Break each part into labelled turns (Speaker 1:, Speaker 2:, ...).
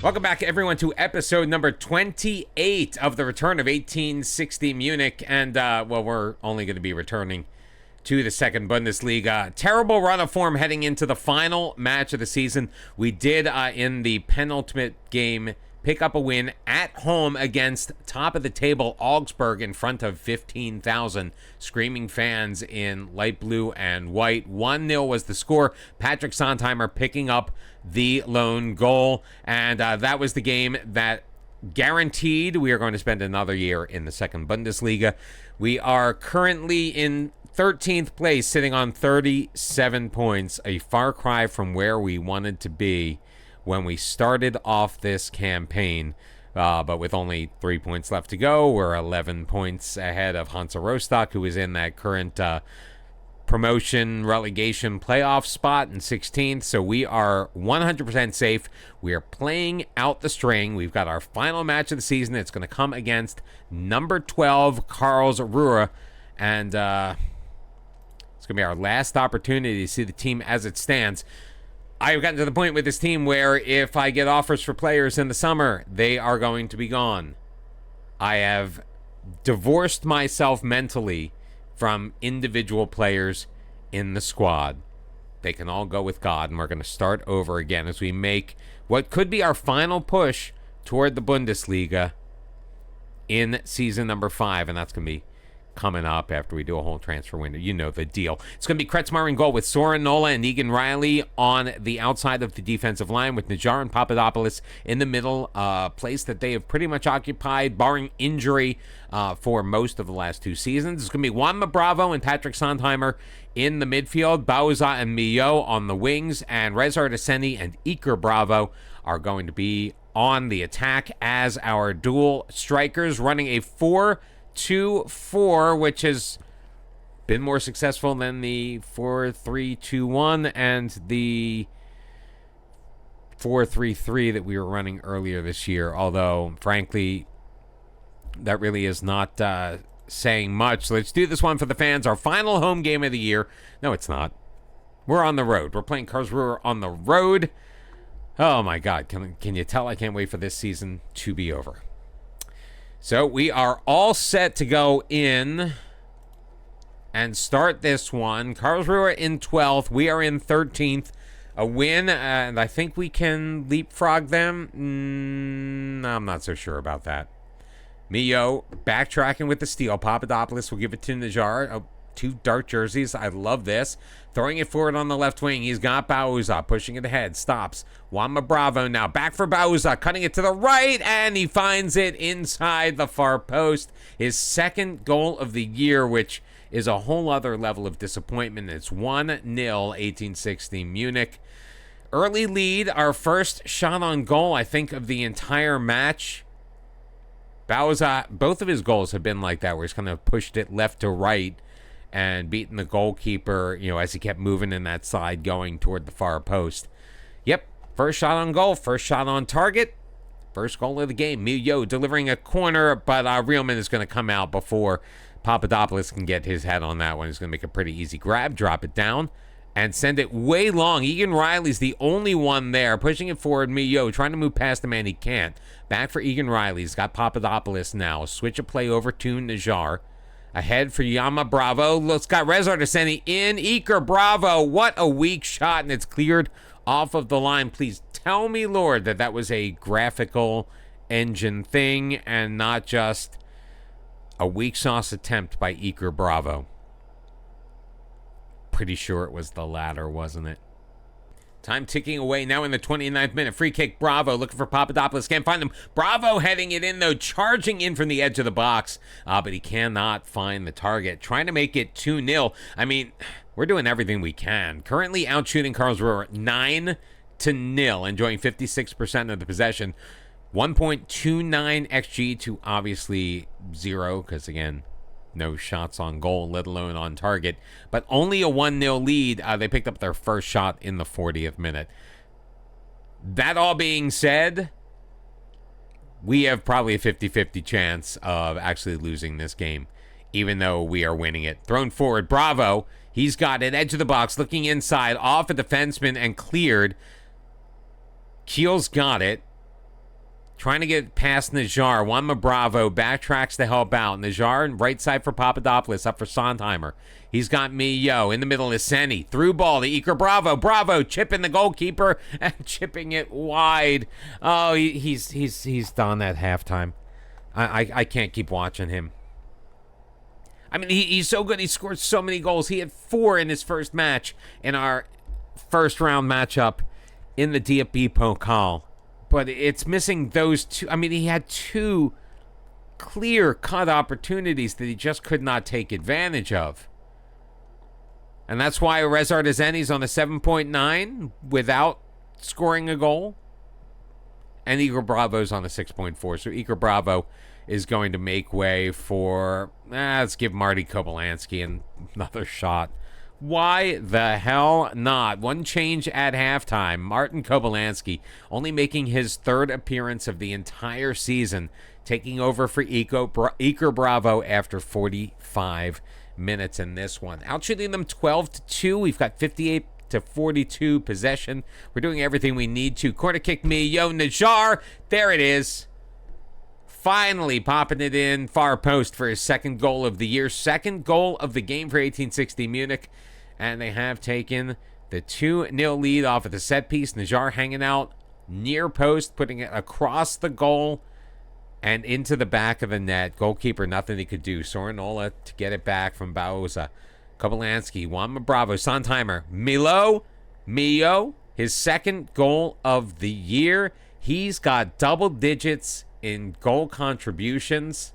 Speaker 1: Welcome back, everyone, to episode number 28 of the return of 1860 Munich. And, well, we're only going to be returning to the second Bundesliga. Terrible run of form heading into the final match of the season. We did, in the penultimate game, pick up a win at home against top-of-the-table Augsburg in front of 15,000 screaming fans in light blue and white. 1-0 was the score. Patrick Sontheimer picking up the lone goal, and that was the game that guaranteed we are going to spend another year in the second Bundesliga. We are currently in 13th place, sitting on 37 points, a far cry from where we wanted to be when we started off this campaign. But with only 3 points left to go, we're 11 points ahead of Hansa Rostock, who is in that current promotion relegation playoff spot in 16th. So we are 100% safe. We are playing out the string. We've got our final match of the season. It's going to come against number 12 Karlsruhe, and it's going to be our last opportunity to see the team as it stands. I've gotten to the point with this team where if I get offers for players in the summer, they are going to be gone. I have divorced myself mentally from individual players in the squad. They can all go with God, and we're going to start over again as we make what could be our final push toward the Bundesliga in season number 5, and that's going to be coming up after we do a whole transfer window. You know the deal. It's going to be Kretzmar in goal with Soren Nola and Egan Riley on the outside of the defensive line, with Najar and Papadopoulos in the middle, place that they have pretty much occupied, barring injury, for most of the last 2 seasons. It's going to be Juanma Bravo and Patrick Sontheimer in the midfield, Bauza and Millot on the wings, and Rezar Deseni and Iker Bravo are going to be on the attack as our dual strikers, running a 4-2-4, which has been more successful than the 4-3-2-1 and the 4-3-3 that we were running earlier this year. Although, frankly, that really is not saying much. So let's do this one for the fans. Our final home game of the year. No, it's not. We're on the road. We're playing Karlsruhe on the road. Oh, my God. Can you tell I can't wait for this season to be over? So we are all set to go in and start this one. Karlsruhe in 12th. We are in 13th. A win, and I think we can leapfrog them. I'm not so sure about that. Mio backtracking with the steal. Papadopoulos will give it to Najar. 2 dark jerseys. I love this. Throwing it forward on the left wing. He's got Bauza pushing it ahead. Stops. Juanma Bravo now. Back for Bauza. Cutting it to the right. And he finds it inside the far post. His second goal of the year, which is a whole other level of disappointment. It's 1-0, 1860 Munich. Early lead. Our first shot on goal, I think, of the entire match. Bauza, both of his goals have been like that, where he's kind of pushed it left to right and beaten the goalkeeper, as he kept moving in that side going toward the far post. Yep, first shot on goal, first shot on target, first goal of the game. Millo delivering a corner, but Reelman is going to come out before Papadopoulos can get his head on that one. He's going to make a pretty easy grab, drop it down, and send it way long. Egan Riley's the only one there, pushing it forward. Millo trying to move past the man, he can't. Back for Egan Riley. He's got Papadopoulos now. Switch of play over to Najar. Ahead for Juanma Bravo. It's got Rezar Deseni in. Iker Bravo. What a weak shot, and it's cleared off of the line. Please tell me, Lord, that was a graphical engine thing and not just a weak sauce attempt by Iker Bravo. Pretty sure it was the latter, wasn't it? Time ticking away now in the 29th minute. Free kick, Bravo looking for Papadopoulos. Can't find him. Bravo heading it in, though, charging in from the edge of the box. But he cannot find the target. Trying to make it 2-0. I mean, we're doing everything we can. Currently outshooting Karlsruhe 9-0, enjoying 56% of the possession. 1.29 XG to obviously 0, because, again, no shots on goal, let alone on target. But only a 1-0 lead. They picked up their first shot in the 40th minute. That all being said, we have probably a 50-50 chance of actually losing this game, even though we are winning it. Thrown forward, Bravo. He's got it, edge of the box, looking inside, off a defenseman and cleared. Kiel's got it. trying to get past Najar. Juanma Bravo backtracks to help out. Najar, right side for Papadopoulos, up for Sondheimer. He's got Mio in the middle of Senni. Through ball to Iker Bravo. Bravo chipping the goalkeeper and chipping it wide. Oh, he's done at halftime. I can't keep watching him. I mean, he's so good. He scored so many goals. He had 4 in his first match in our first round matchup in the DFB Pokal. But it's missing those 2. I mean, he had 2 clear-cut opportunities that he just could not take advantage of. And that's why Rezard Azeni's on a 7.9 without scoring a goal. And Iker Bravo's on a 6.4. So Iker Bravo is going to make way for, let's give Marty Kobylянski another shot. Why the hell not? One change at halftime. Martin Kobylянski, only making his 3rd appearance of the entire season, taking over for Iker Bravo after 45 minutes in this one. Outshooting them 12-2. We've got 58-42 possession. We're doing everything we need to. Corner kick Mio Najar. There it is. Finally popping it in far post for his 2nd goal of the year. 2nd goal of the game for 1860 Munich. And they have taken the 2-0 lead off of the set piece. Najar hanging out near post, putting it across the goal and into the back of the net. Goalkeeper, nothing he could do. Sorinola to get it back from Bauza. Kobylянski, Juanma Bravo, Sondheimer, Mio, his 2nd goal of the year. He's got double digits in goal contributions,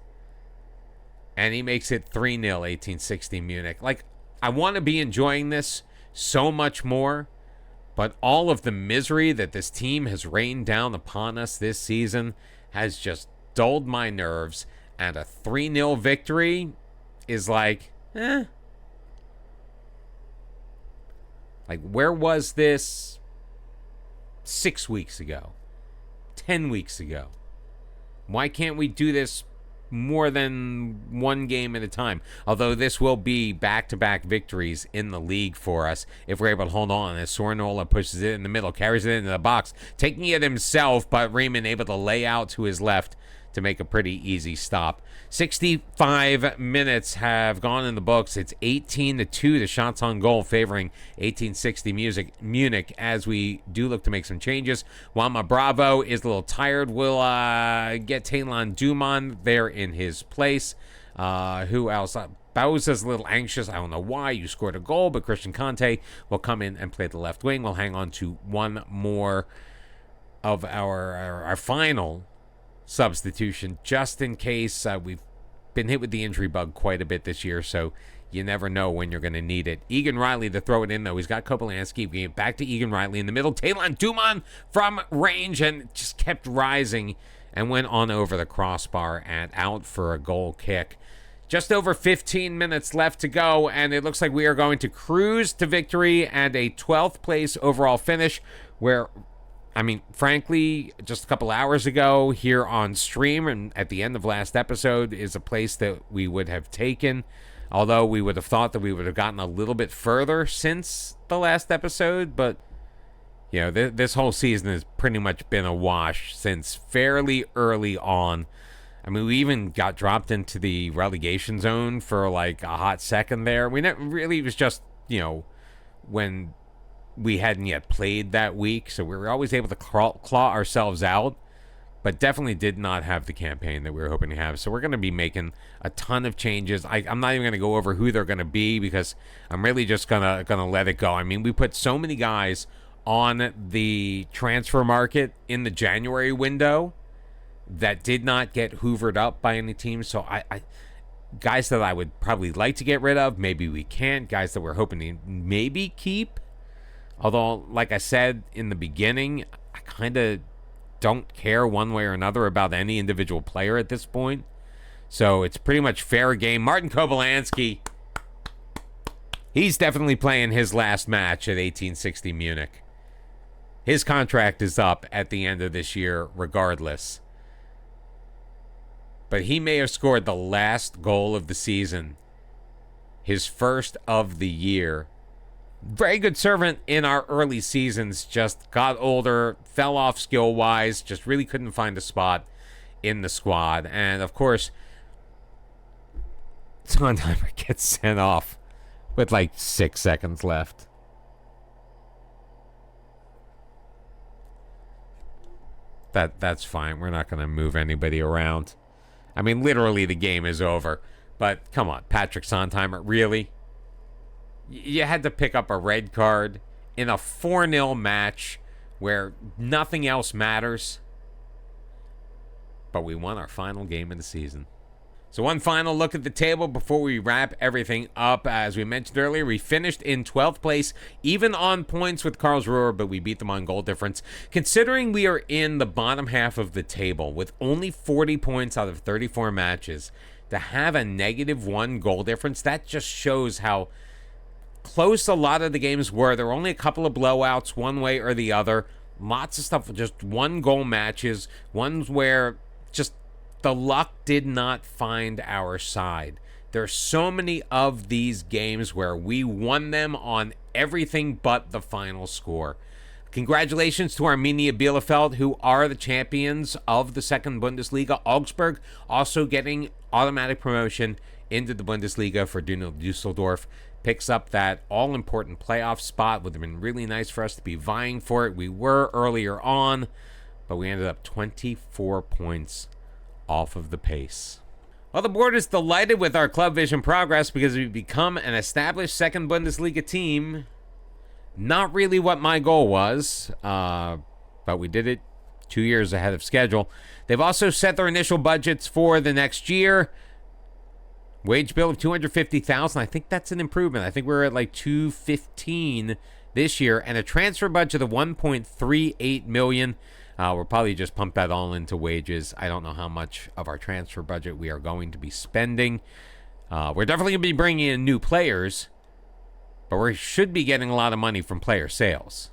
Speaker 1: and he makes it 3-0 1860 Munich. Like, I want to be enjoying this so much more, but all of the misery that this team has rained down upon us this season has just dulled my nerves, and a 3-0 victory is like, Like, where was this 6 weeks ago? 10 weeks ago? Why can't we do this more than one game at a time? Although this will be back-to-back victories in the league for us if we're able to hold on. As Sorinola pushes it in the middle, carries it into the box, taking it himself, but Riemann able to lay out to his left to make a pretty easy stop. 65 minutes have gone in the books. It's 18-2, the shots on goal favoring 1860 Munich as we do look to make some changes. Juanma Bravo is a little tired. We'll get Taylon Duman there in his place. Who else? Bauza's a little anxious. I don't know why. You scored a goal, but Christian Conte will come in and play the left wing. We'll hang on to one more of our final substitution just in case. We've been hit with the injury bug quite a bit this year, so you never know when you're going to need it. Egan Riley to throw it in, though. He's got Kobylянski. We get back to Egan Riley in the middle. Taylon Duman from range and just kept rising and went on over the crossbar and out for a goal kick. Just over 15 minutes left to go, and it looks like we are going to cruise to victory and a 12th place overall finish where, I mean, frankly, just a couple hours ago here on stream and at the end of last episode is a place that we would have taken, although we would have thought that we would have gotten a little bit further since the last episode. But, you know, this whole season has pretty much been a wash since fairly early on. I mean, we even got dropped into the relegation zone for like a hot second there. We never really, it was just, you know, when we hadn't yet played that week, so we were always able to claw ourselves out, but definitely did not have the campaign that we were hoping to have. So we're going to be making a ton of changes. I'm not even going to go over who they're going to be because I'm really just gonna let it go. I mean, we put so many guys on the transfer market in the January window that did not get hoovered up by any team. So I guys that I would probably like to get rid of, maybe we can't. Guys that we're hoping to maybe keep. Although, like I said in the beginning, I kind of don't care one way or another about any individual player at this point. So it's pretty much fair game. Martin Kobylянski, he's definitely playing his last match at 1860 Munich. His contract is up at the end of this year regardless. But he may have scored the last goal of the season, his first of the year, Very good servant in our early seasons, just got older, fell off skill-wise, just really couldn't find a spot in the squad. And, of course, Sondheimer gets sent off with like 6 seconds left. That's fine. We're not going to move anybody around. I mean, literally, the game is over. But, come on, Patrick Sondheimer, really? You had to pick up a red card in a 4-0 match where nothing else matters. But we won our final game of the season. So one final look at the table before we wrap everything up. As we mentioned earlier, we finished in 12th place, even on points with Karlsruhe, but we beat them on goal difference. Considering we are in the bottom half of the table with only 40 points out of 34 matches, to have a -1 goal difference, that just shows how close a lot of the games were. There were only a couple of blowouts one way or the other. Lots of stuff with just 1-goal matches, ones where just the luck did not find our side. There's so many of these games where we won them on everything but the final score. Congratulations to Arminia Bielefeld, who are the champions of the second Bundesliga. Augsburg also getting automatic promotion into the Bundesliga. For Dusseldorf picks up that all-important playoff spot. Would have been really nice for us to be vying for it. We were earlier on, but we ended up 24 points off of the pace. Well, the board is delighted with our Club Vision progress because we've become an established second Bundesliga team. Not really what my goal was, but we did it 2 years ahead of schedule. They've also set their initial budgets for the next year. Wage bill of $250,000. I think that's an improvement. I think we're at like $215 this year, and a transfer budget of $1.38 million. We'll probably just pump that all into wages. I don't know how much of our transfer budget we are going to be spending. We're definitely going to be bringing in new players, but we should be getting a lot of money from player sales.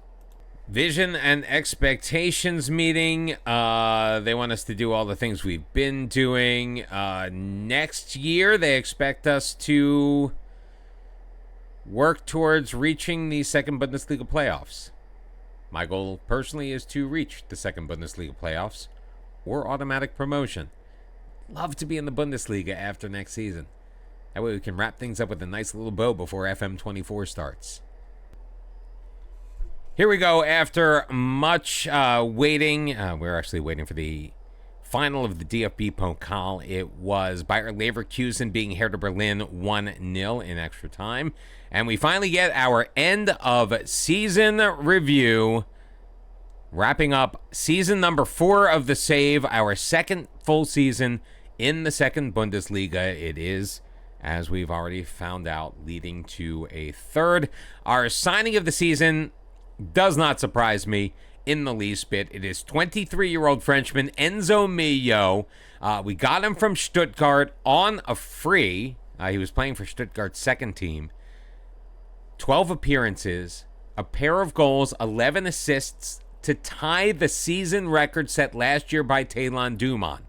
Speaker 1: Vision and expectations meeting. They want us to do all the things we've been doing. Next year, they expect us to work towards reaching the second Bundesliga playoffs. My goal personally is to reach the second Bundesliga playoffs or automatic promotion. Love to be in the Bundesliga after next season. That way we can wrap things up with a nice little bow before FM24 starts. Here we go. After much waiting, we're actually waiting for the final of the DFB Pokal. It was Bayer Leverkusen beating Hertha Berlin 1-0 in extra time. And we finally get our end of season review, wrapping up season number 4 of the Save, our second full season in the second Bundesliga. It is, as we've already found out, leading to a third. Our signing of the season does not surprise me in the least bit. It is 23-year-old Frenchman Enzo Millo. We got him from Stuttgart on a free. He was playing for Stuttgart's second team. 12 appearances, a pair of goals, 11 assists to tie the season record set last year by Talon Duman.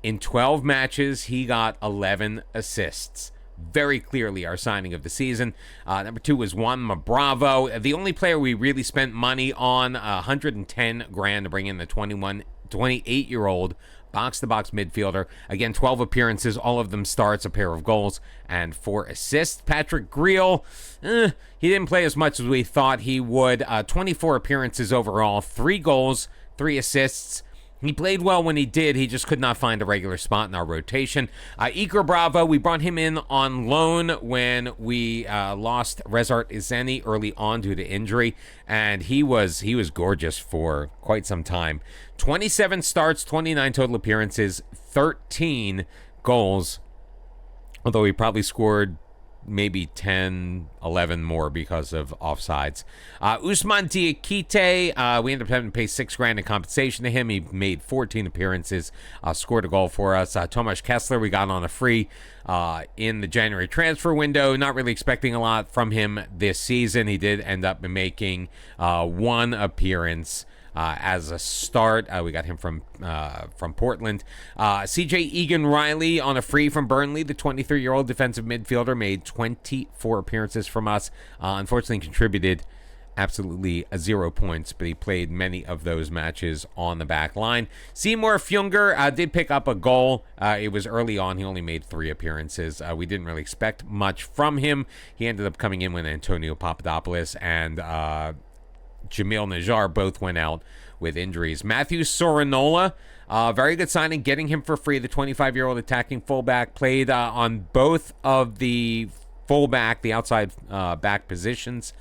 Speaker 1: In 12 matches, he got 11 assists. Very clearly our signing of the season. Number 2 was Juan Bravo. The only player we really spent money on, $110,000 to bring in the 28-year-old box-to-box midfielder. Again, 12 appearances, all of them starts, a pair of goals, and 4 assists. Patrick Griel, he didn't play as much as we thought he would. 24 appearances overall, 3 goals, 3 assists. He played well when he did. He just could not find a regular spot in our rotation. Iker Bravo, we brought him in on loan when we lost Rezart Izeni early on due to injury, and he was gorgeous for quite some time. 27 starts, 29 total appearances, 13 goals, although he probably scored maybe 10, 11 more because of offsides. Usman Diakite, we ended up having to pay $6,000 in compensation to him. He made 14 appearances, scored a goal for us. Tomasz Kessler, we got on a free in the January transfer window. Not really expecting a lot from him this season. He did end up making 1 appearance. as a start. We got him from Portland. CJ Egan-Riley on a free from Burnley. The 23-year-old defensive midfielder made 24 appearances from us. Unfortunately, contributed absolutely 0 points, but he played many of those matches on the back line. Seymour Fjunger did pick up a goal. It was early on. He only made 3 appearances. We didn't really expect much from him. He ended up coming in when Antonio Papadopoulos and Jamil Najjar both went out with injuries. Matthew Sorinola, very good signing, getting him for free. The 25-year-old attacking fullback played on both of the the outside back positions.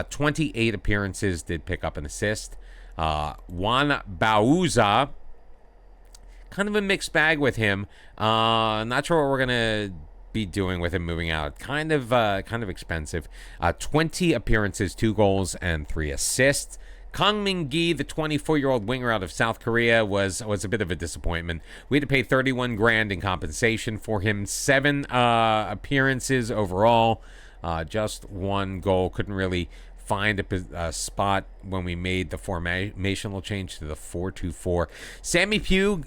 Speaker 1: 28 appearances, did pick up an assist. Juan Bauza, kind of a mixed bag with him. Not sure what we're going to be doing with him moving out. Kind of expensive. 20 appearances, 2 goals, and 3 assists. Kang Min-gi, the 24-year-old winger out of South Korea, was a bit of a disappointment. We had to pay 31 grand in compensation for him. 7 appearances overall, just 1 goal. Couldn't really find a spot when we made the formational change to the 4-2-4. Sammy Pugh,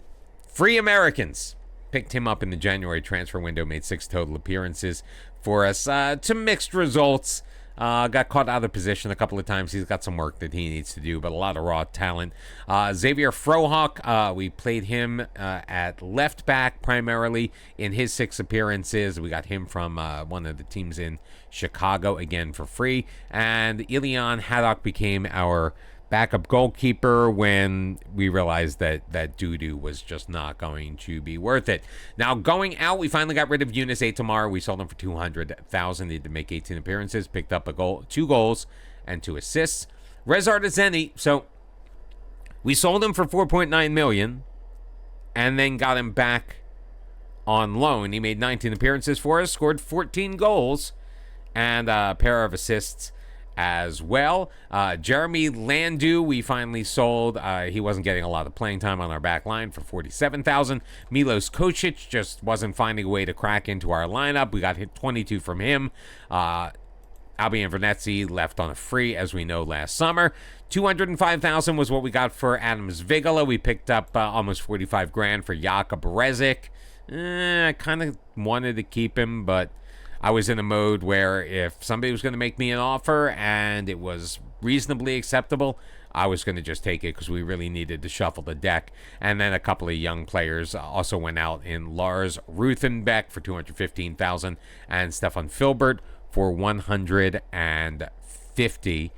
Speaker 1: Free Americans, picked him up in the January transfer window, made 6 total appearances for us. To mixed results. Got caught out of position a couple of times. He's got some work that he needs to do, but a lot of raw talent. Xavier Frohawk, we played him at left back primarily in his 6 appearances. We got him from one of the teams in Chicago, again for free. And Ilian Haddock became our backup goalkeeper when we realized that Dudu was just not going to be worth it. Now, going out, we finally got rid of Yunus Atamar. We sold him for $200,000. He did make 18 appearances, picked up a goal, 2 goals, and 2 assists. Reza Artezeni, so we sold him for $4.9 million and then got him back on loan. He made 19 appearances for us, scored 14 goals, and a pair of assists as well. Jeremy Landu, we finally sold. He wasn't getting a lot of playing time on our back line for $47,000. Milos Kocic just wasn't finding a way to crack into our lineup. We got hit 22 from him. Albion Venezia left on a free, as we know, last summer. $205,000 was what we got for Adams Vigala. We picked up almost 45 grand for Jakub Rezik. I kind of wanted to keep him, but I was in a mode where if somebody was going to make me an offer and it was reasonably acceptable, I was going to just take it because we really needed to shuffle the deck. And then a couple of young players also went out in Lars Ruthenbeck for $215,000 and Stefan Filbert for $150,000.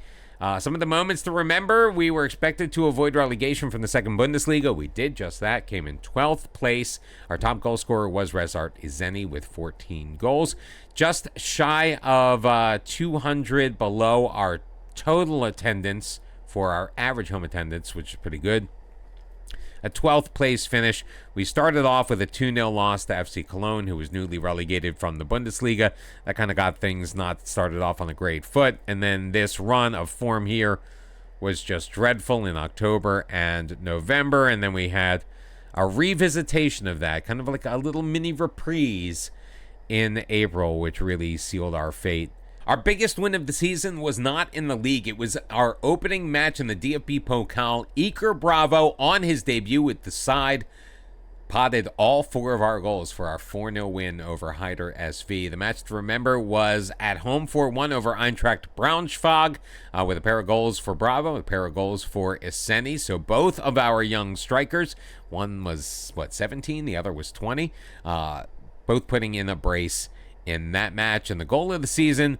Speaker 1: Some of the moments to remember: we were expected to avoid relegation from the second Bundesliga. We did just that, came in 12th place. Our top goal scorer was Rezart Izeni with 14 goals. Just shy of 200 below our total attendance for our average home attendance, which is pretty good. A 12th place finish. We started off with a 2-0 loss to FC Cologne, who was newly relegated from the Bundesliga. That kind of got things not started off on a great foot. And then this run of form here was just dreadful in October and November. And then we had a revisitation of that, kind of like a little mini reprise in April, which really sealed our fate. Our biggest win of the season was not in the league. It was our opening match in the DFB Pokal. Iker Bravo, on his debut with the side, potted all 4 of our goals for our 4-0 win over Heider SV. The match to remember was at home 4-1 over Eintracht Braunschweig, with a pair of goals for Bravo, a pair of goals for Esseni. So both of our young strikers, one was, 17? The other was 20. Both putting in a brace in that match. And the goal of the season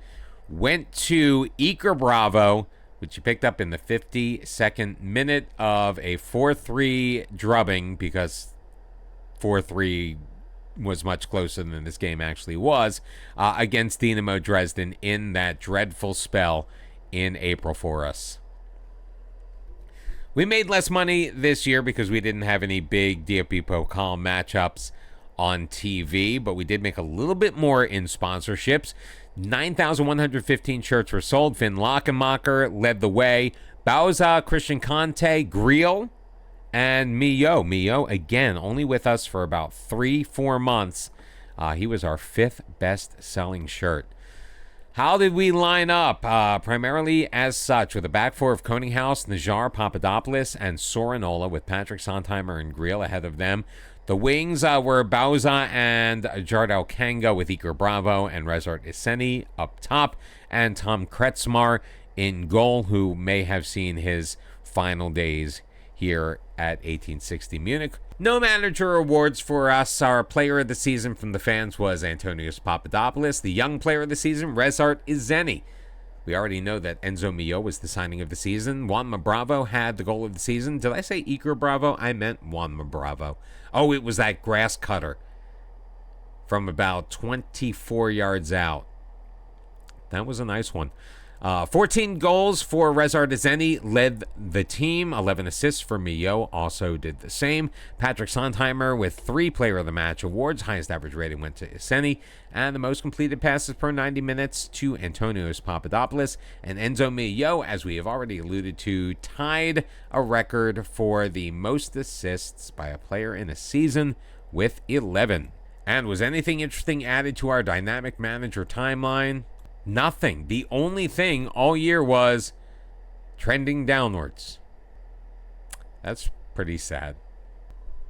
Speaker 1: went to Iker Bravo, which he picked up in the 52nd minute of a 4-3 drubbing, because 4-3 was much closer than this game actually was, against Dynamo Dresden in that dreadful spell in April for us. We made less money this year because we didn't have any big DFB Pokal matchups on TV, but we did make a little bit more in sponsorships. 9,115 shirts were sold. Finn Lachenmacher led the way. Bauza, Christian Conte, Griel, and Mio. Mio, again, only with us for about 3-4 months. He was our 5th best-selling shirt. How did we line up? Primarily as such, with a back four of Koninghaus, Najar, Papadopoulos, and Sorinola, with Patrick Sontheimer and Griel ahead of them. The wings were Bauza and Jardel Kanga, with Iker Bravo and Rezart Iseni up top, and Tom Kretzmar in goal, who may have seen his final days here at 1860 Munich. No manager awards for us. Our player of the season from the fans was Antonios Papadopoulos. The young player of the season, Rezart Iseni. We already know that Enzo Mio was the signing of the season. Juanma Bravo had the goal of the season. Did I say Iker Bravo? I meant Juanma Bravo. Oh, it was that grass cutter from about 24 yards out. That was a nice one. 14 goals for Rezart Iseni, led the team. 11 assists for Mio, also did the same. Patrick Sontheimer with 3 Player of the Match awards. Highest average rating went to Iseni. And the most completed passes per 90 minutes to Antonios Papadopoulos. And Enzo Mio, as we have already alluded to, tied a record for the most assists by a player in a season with 11. And was anything interesting added to our dynamic manager timeline? Nothing. The only thing all year was trending downwards. That's pretty sad.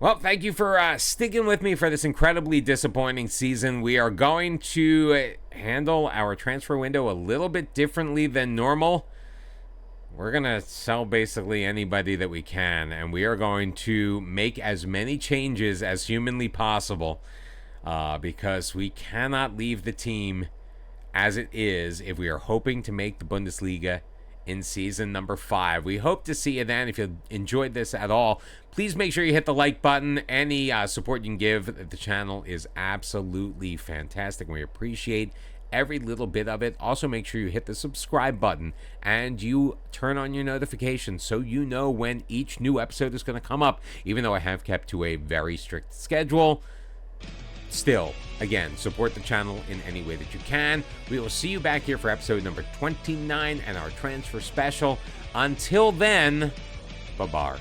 Speaker 1: Well, thank you for sticking with me for this incredibly disappointing season. We are going to handle our transfer window a little bit differently than normal. We're going to sell basically anybody that we can, and we are going to make as many changes as humanly possible because we cannot leave the team as it is if we are hoping to make the Bundesliga in season number 5. We hope to see you then. If you enjoyed this at all, please make sure you hit the like button. Any support you can give the channel is absolutely fantastic, and we appreciate every little bit of it. Also, make sure you hit the subscribe button and you turn on your notifications so you know when each new episode is going to come up, even though I have kept to a very strict schedule. Still, again, support the channel in any way that you can. We will see you back here for episode number 29 and our transfer special. Until then, bye-bye.